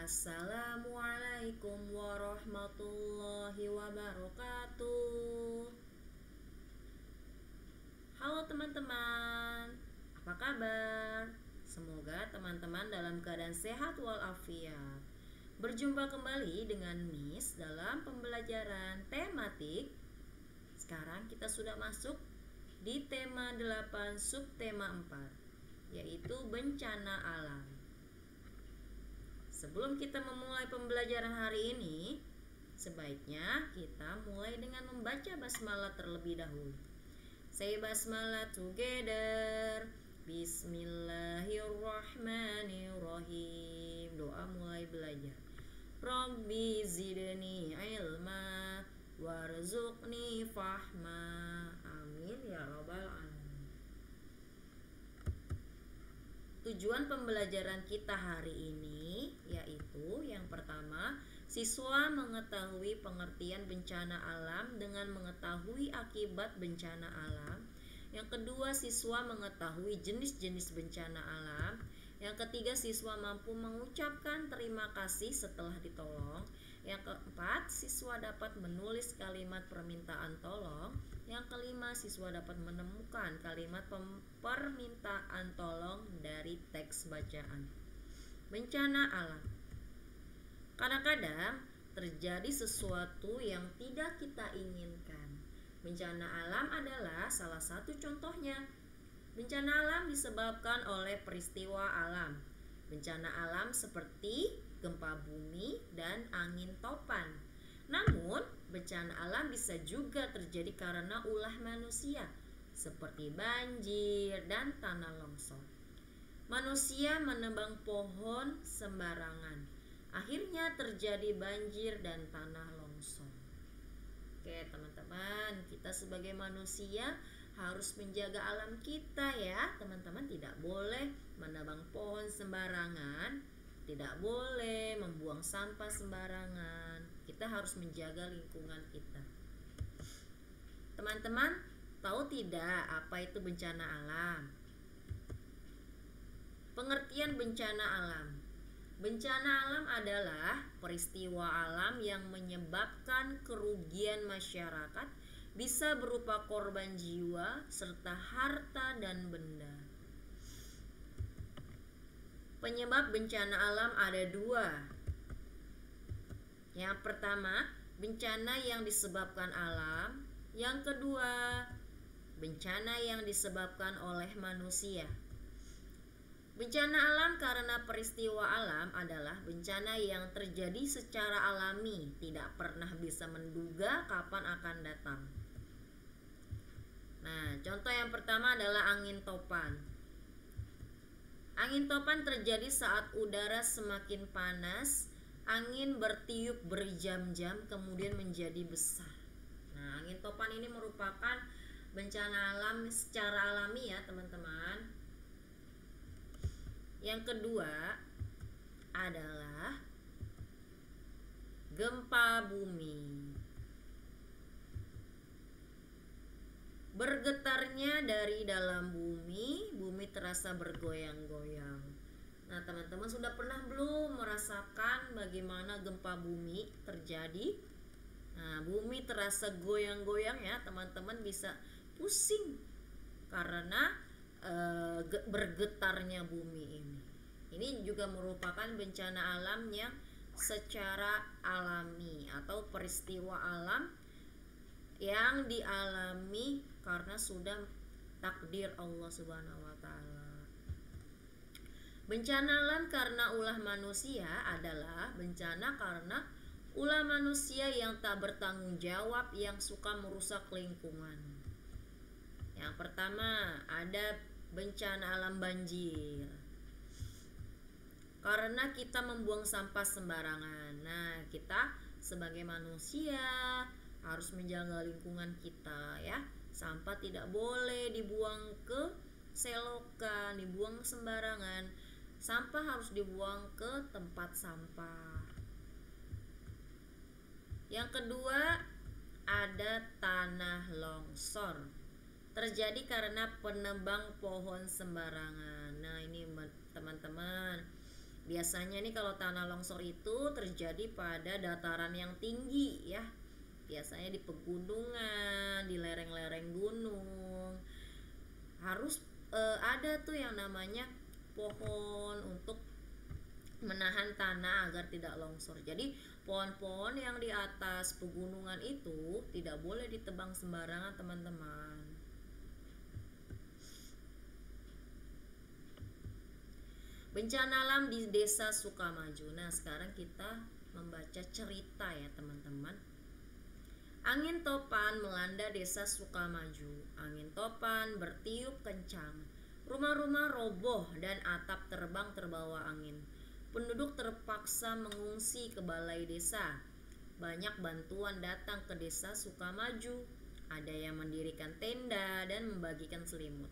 Assalamualaikum warahmatullahi wabarakatuh. Halo teman-teman, apa kabar? Semoga teman-teman dalam keadaan sehat walafiat. Berjumpa kembali dengan Miss dalam pembelajaran tematik. Sekarang kita sudah masuk di tema 8 subtema 4, yaitu bencana alam. Sebelum kita memulai pembelajaran hari ini, sebaiknya kita mulai dengan membaca basmalah terlebih dahulu. Say basmalah together. Bismillahirrahmanirrahim. Doa mulai belajar. Rabbi zidni ilma warzuqni fahma. Amin ya rabbal alamin. Tujuan pembelajaran kita hari ini yaitu yang pertama, siswa mengetahui pengertian bencana alam dengan mengetahui akibat bencana alam. Yang kedua, siswa mengetahui jenis-jenis bencana alam. Yang ketiga, siswa mampu mengucapkan terima kasih setelah ditolong. Yang keempat, siswa dapat menulis kalimat permintaan tolong. Yang kelima, siswa dapat menemukan kalimat permintaan tolong dari teks bacaan. Bencana alam. Kadang-kadang terjadi sesuatu yang tidak kita inginkan. Bencana alam adalah salah satu contohnya. Bencana alam disebabkan oleh peristiwa alam. Bencana alam seperti gempa bumi dan angin topan. Namun, bencana alam bisa juga terjadi karena ulah manusia, seperti banjir dan tanah longsor. Manusia menebang pohon sembarangan. Akhirnya terjadi banjir dan tanah longsor. Oke, teman-teman, kita sebagai manusia harus menjaga alam kita ya. Teman-teman tidak boleh menebang pohon sembarangan, tidak boleh membuang sampah sembarangan. Kita harus menjaga lingkungan kita. Teman-teman, tahu tidak apa itu bencana alam? Pengertian bencana alam. Bencana alam adalah peristiwa alam yang menyebabkan kerugian masyarakat, bisa berupa korban jiwa serta harta dan benda. Penyebab bencana alam ada dua. Yang pertama, bencana yang disebabkan alam. Yang kedua, bencana yang disebabkan oleh manusia. Bencana alam karena peristiwa alam adalah bencana yang terjadi secara alami, tidak pernah bisa menduga kapan akan datang. Nah, contoh yang pertama adalah angin topan. Angin topan terjadi saat udara semakin panas, angin bertiup berjam-jam kemudian menjadi besar. Nah, angin topan ini merupakan bencana alam secara alami ya, teman-teman. Yang kedua adalah gempa bumi. Bergetarnya dari dalam bumi, bumi terasa bergoyang-goyang. Nah, teman-teman sudah pernah belum merasakan bagaimana gempa bumi terjadi? Nah, bumi terasa goyang-goyang ya, teman-teman bisa pusing karena bergetarnya bumi ini. Ini juga merupakan bencana alam yang secara alami atau peristiwa alam yang dialami karena sudah takdir Allah Subhanahu wa taala. Bencana alam karena ulah manusia adalah bencana karena ulah manusia yang tak bertanggung jawab, yang suka merusak lingkungan. Yang pertama, ada bencana alam banjir. Karena kita membuang sampah sembarangan. Nah, kita sebagai manusia harus menjaga lingkungan kita ya. Sampah tidak boleh dibuang ke selokan, dibuang sembarangan. Sampah harus dibuang ke tempat sampah. Yang kedua, ada tanah longsor. Terjadi karena penebang pohon sembarangan. Nah, ini teman-teman, Biasanya nih kalau tanah longsor itu terjadi pada dataran yang tinggi ya. Biasanya di pegunungan, di lereng-lereng gunung. Harus ada tuh yang namanya pohon untuk menahan tanah agar tidak longsor. Jadi pohon-pohon yang di atas pegunungan itu tidak boleh ditebang sembarangan, teman-teman. Bencana alam di Desa Sukamaju. Nah, sekarang kita membaca cerita ya, teman-teman. Angin topan melanda Desa Sukamaju. Angin topan bertiup kencang. Rumah-rumah roboh dan atap terbang terbawa angin. Penduduk terpaksa mengungsi ke balai desa. Banyak bantuan datang ke Desa Sukamaju. Ada yang mendirikan tenda dan membagikan selimut.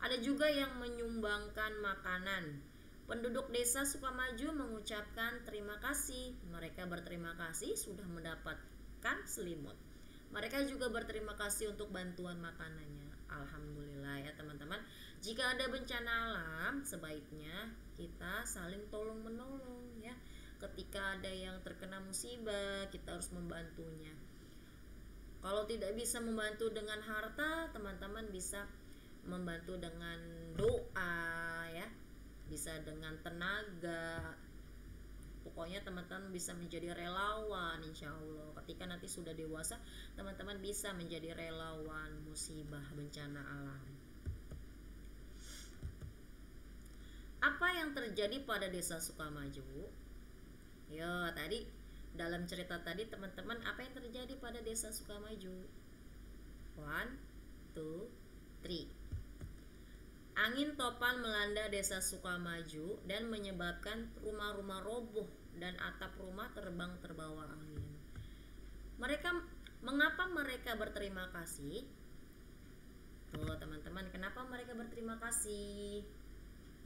Ada juga yang menyumbangkan makanan. Penduduk Desa Sukamaju mengucapkan terima kasih. Mereka berterima kasih sudah mendapatkan selimut. Mereka juga berterima kasih untuk bantuan makanannya. Alhamdulillah ya, teman-teman. Jika ada bencana alam, sebaiknya kita saling tolong menolong ya. Ketika ada yang terkena musibah, kita harus membantunya. Kalau tidak bisa membantu dengan harta, teman-teman bisa membantu dengan doa ya, bisa dengan tenaga. Pokoknya teman-teman bisa menjadi relawan, insya Allah. Ketika nanti sudah dewasa, teman-teman bisa menjadi relawan musibah bencana alam. Apa yang terjadi pada Desa Sukamaju? Yo, tadi dalam cerita tadi teman-teman, apa yang terjadi pada Desa Sukamaju? 1, 2, 3. Angin topan melanda Desa Sukamaju dan menyebabkan rumah-rumah roboh dan atap rumah terbang terbawa angin. Mengapa mereka berterima kasih? Tuh teman-teman, kenapa mereka berterima kasih?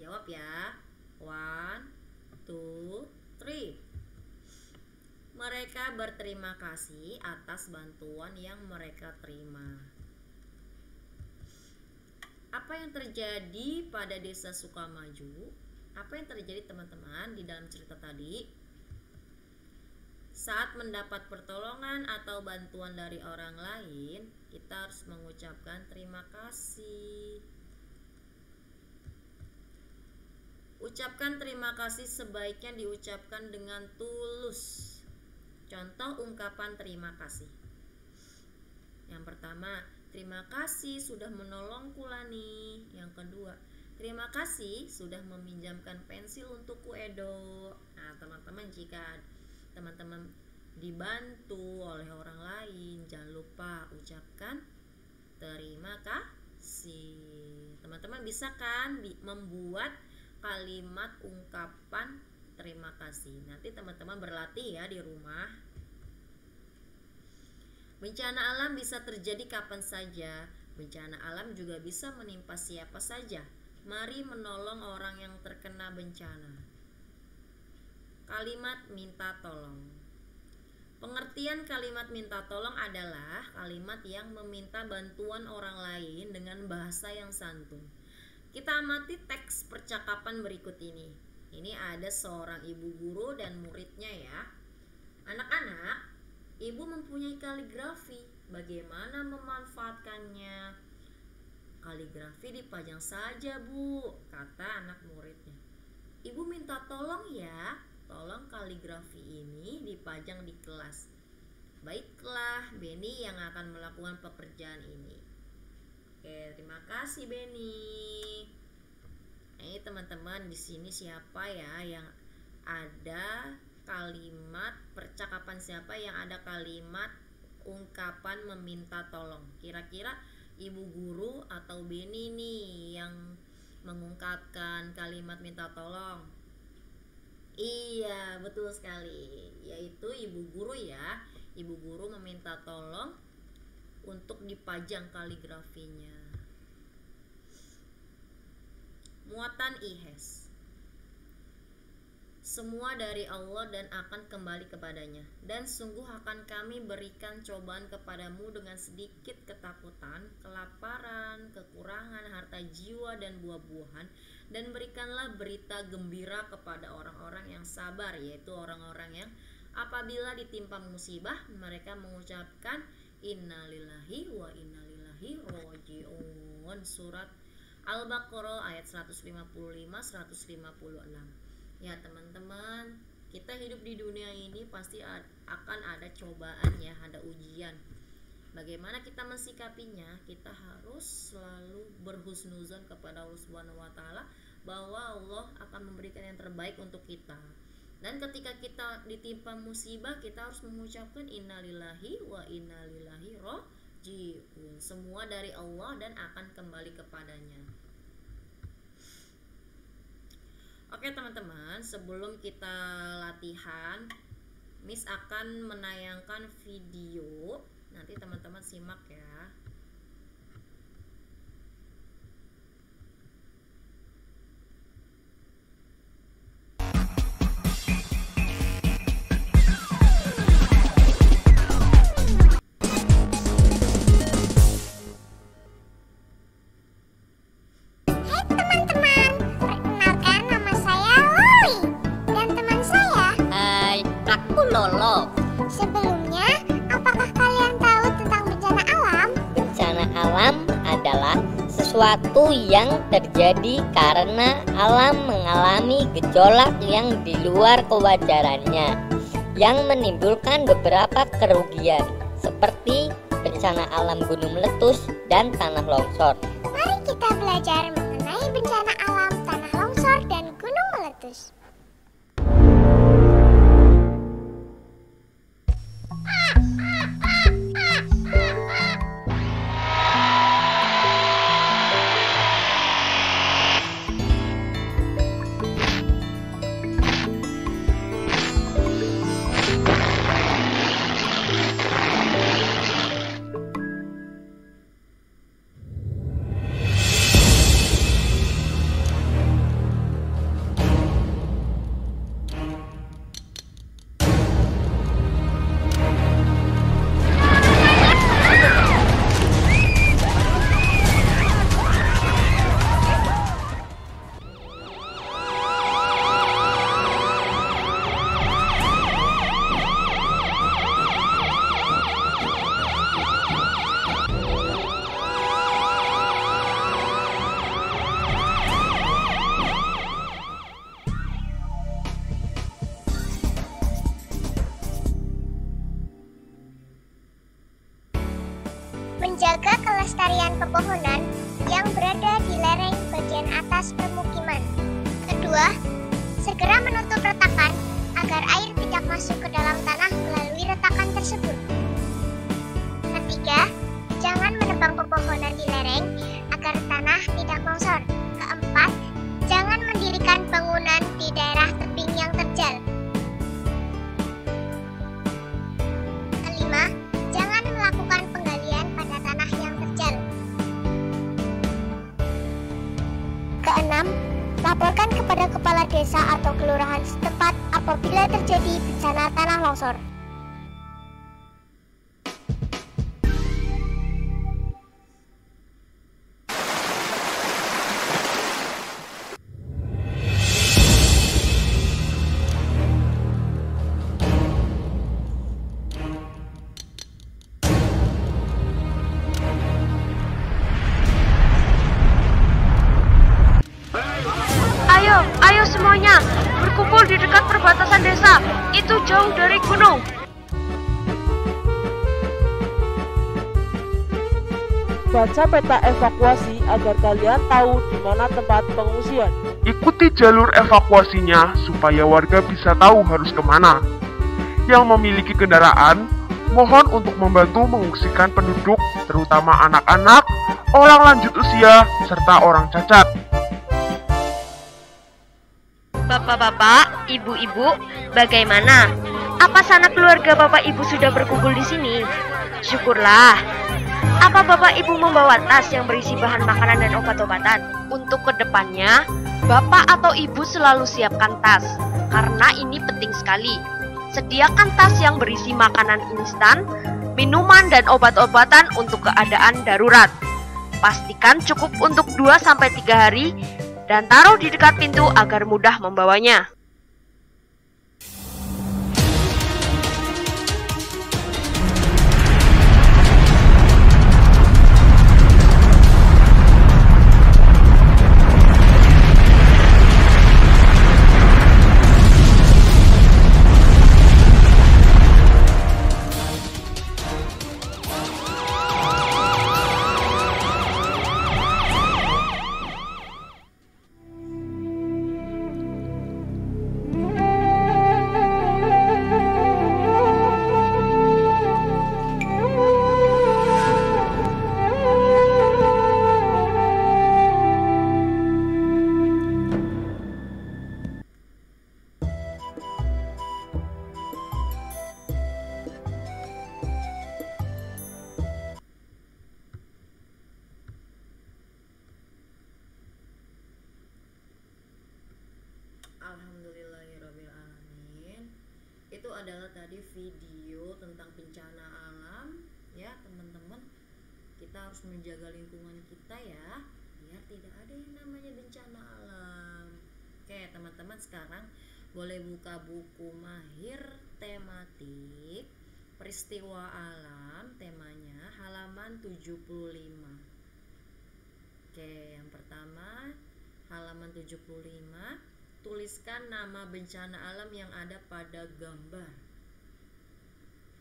Jawab ya. 1, 2, 3. Mereka berterima kasih atas bantuan yang mereka terima. Apa yang terjadi pada Desa Sukamaju? Apa yang terjadi teman-teman di dalam cerita tadi? Saat mendapat pertolongan atau bantuan dari orang lain, kita harus mengucapkan terima kasih. Ucapkan terima kasih sebaiknya diucapkan dengan tulus. Contoh ungkapan terima kasih. Yang pertama, terima kasih sudah menolongku Lani. Yang kedua, terima kasih sudah meminjamkan pensil untukku Edo. Nah, teman-teman, jika teman-teman dibantu oleh orang lain, jangan lupa ucapkan terima kasih. Teman-teman bisa kan membuat kalimat ungkapan terima kasih. Nanti teman-teman berlatih ya di rumah. Bencana alam bisa terjadi kapan saja. Bencana alam juga bisa menimpa siapa saja. Mari menolong orang yang terkena bencana. Kalimat minta tolong. Pengertian kalimat minta tolong adalah kalimat yang meminta bantuan orang lain dengan bahasa yang santun. Kita amati teks percakapan berikut ini. Ini ada seorang ibu guru dan muridnya ya. Anak-anak, ibu mempunyai kaligrafi. Bagaimana memanfaatkannya? Kaligrafi dipajang saja, Bu, kata anak muridnya. Ibu minta tolong ya, tolong kaligrafi ini dipajang di kelas. Baiklah, Beni yang akan melakukan pekerjaan ini. Oke, terima kasih Beni. Ini teman-teman, di sini siapa ya yang ada kalimat percakapan, siapa yang ada kalimat ungkapan meminta tolong? Kira-kira ibu guru atau Beni nih yang mengungkapkan kalimat minta tolong? Iya, betul sekali, yaitu ibu guru ya. Ibu guru meminta tolong untuk dipajang kaligrafinya. Muatan IHES. semua dari Allah dan akan kembali kepadanya. Dan sungguh akan kami berikan cobaan kepadamu dengan sedikit ketakutan, kelaparan, kekurangan harta jiwa dan buah-buahan, dan berikanlah berita gembira kepada orang-orang yang sabar, yaitu orang-orang yang apabila ditimpa musibah mereka mengucapkan innalillahi wa inna ilaihi raji'un. Surat Al-Baqarah ayat 155-156. Ya teman-teman, kita hidup di dunia ini pasti akan ada cobaan ya, ada ujian. Bagaimana kita mensikapinya? Kita harus selalu berhusnuzon kepada Allah Subhanahu wa taala bahwa Allah akan memberikan yang terbaik untuk kita. Dan ketika kita ditimpa musibah, kita harus mengucapkan innalillahi wa inna ilaihi raji'un. Semua dari Allah dan akan kembali kepadanya. Oke teman-teman, sebelum kita latihan, Miss akan menayangkan video. Nanti teman-teman simak ya. Lolo. Sebelumnya, apakah kalian tahu tentang bencana alam? Bencana alam adalah sesuatu yang terjadi karena alam mengalami gejolak yang di luar kewajarannya, yang menimbulkan beberapa kerugian, seperti bencana alam gunung meletus dan tanah longsor. Mari kita belajar mengenai bencana alam tanah longsor dan gunung meletus. Menjaga kelestarian pepohonan yang berada di lereng bagian atas permukiman. Kedua, segera menutup retakan agar air tidak masuk ke dalam tanah melalui retakan tersebut. Ketiga, jangan menebang pepohonan di lereng agar tanah tidak longsor. Keempat, jangan mendirikan bangunan di daerah tebing yang terjal. Kelima, jangan melakukan penggalian pada tanah yang terjal. Keenam, laporkan kepada kepala desa atau kelurahan setempat apabila terjadi bencana tanah longsor. Ayo semuanya, berkumpul di dekat perbatasan desa. Itu jauh dari gunung. Baca peta evakuasi agar kalian tahu di mana tempat pengungsian. Ikuti jalur evakuasinya supaya warga bisa tahu harus kemana. Yang memiliki kendaraan, mohon untuk membantu mengungsikan penduduk, terutama anak-anak, orang lanjut usia, serta orang cacat. Bapak-bapak, ibu-ibu, bagaimana? Apa sanak keluarga bapak ibu sudah berkumpul di sini? Syukurlah. Apa bapak ibu membawa tas yang berisi bahan makanan dan obat-obatan? Untuk kedepannya, Bapak atau Ibu selalu siapkan tas, karena ini penting sekali. Sediakan tas yang berisi makanan instan, minuman dan obat-obatan untuk keadaan darurat. Pastikan cukup untuk 2-3 hari dan taruh di dekat pintu agar mudah membawanya. Alhamdulillahirrahmanirrahim. Itu adalah tadi video tentang bencana alam ya teman-teman. Kita harus menjaga lingkungan kita ya, biar tidak ada yang namanya bencana alam. Oke teman-teman, sekarang boleh buka buku Mahir tematik peristiwa alam, temanya halaman 75. Oke, yang pertama halaman 75, tuliskan nama bencana alam yang ada pada gambar.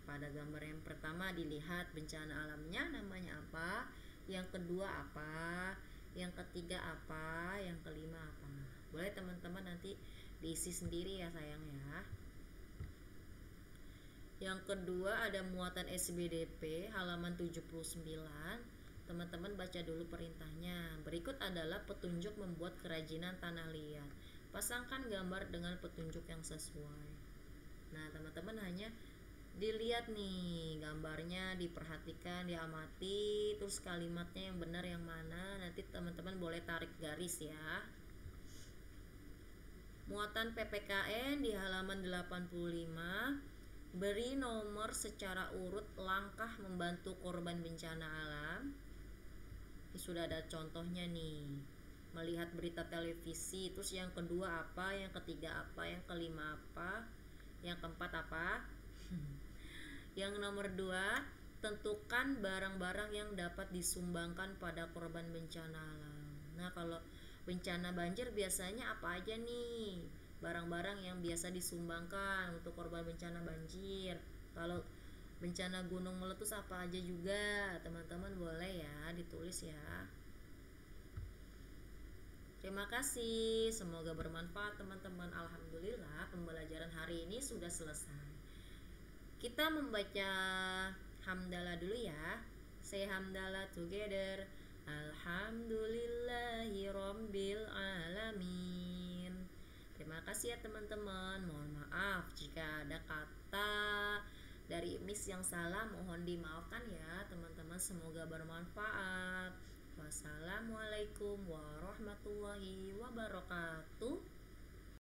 Pada gambar yang pertama dilihat bencana alamnya namanya apa, yang kedua apa, yang ketiga apa, yang kelima apa. Boleh teman-teman nanti diisi sendiri ya sayang ya. Yang kedua ada muatan SBDP halaman 79. Teman-teman baca dulu perintahnya. Berikut adalah petunjuk membuat kerajinan tanah liat. Pasangkan gambar dengan petunjuk yang sesuai. Nah teman-teman hanya dilihat nih gambarnya, diperhatikan, diamati, terus kalimatnya yang benar yang mana. Nanti teman-teman boleh tarik garis ya. Muatan PPKN di halaman 85. Beri nomor secara urut langkah membantu korban bencana alam. Ini sudah ada contohnya nih. Melihat berita televisi, terus yang kedua apa, yang ketiga apa, yang kelima apa, yang keempat apa. Yang nomor 2, tentukan barang-barang yang dapat disumbangkan pada korban bencana alam. Nah kalau bencana banjir biasanya apa aja nih barang-barang yang biasa disumbangkan untuk korban bencana banjir. Kalau bencana gunung meletus apa aja juga, teman-teman boleh ya ditulis ya. Terima kasih, semoga bermanfaat teman-teman. Alhamdulillah pembelajaran hari ini sudah selesai. Kita membaca hamdalah dulu ya. Say hamdalah together. Alhamdulillahirabbil alamin. Terima kasih ya teman-teman. Mohon maaf jika ada kata dari Miss yang salah, mohon dimaafkan ya teman-teman. Semoga bermanfaat. Wassalamualaikum warahmatullahi wabarakatuh.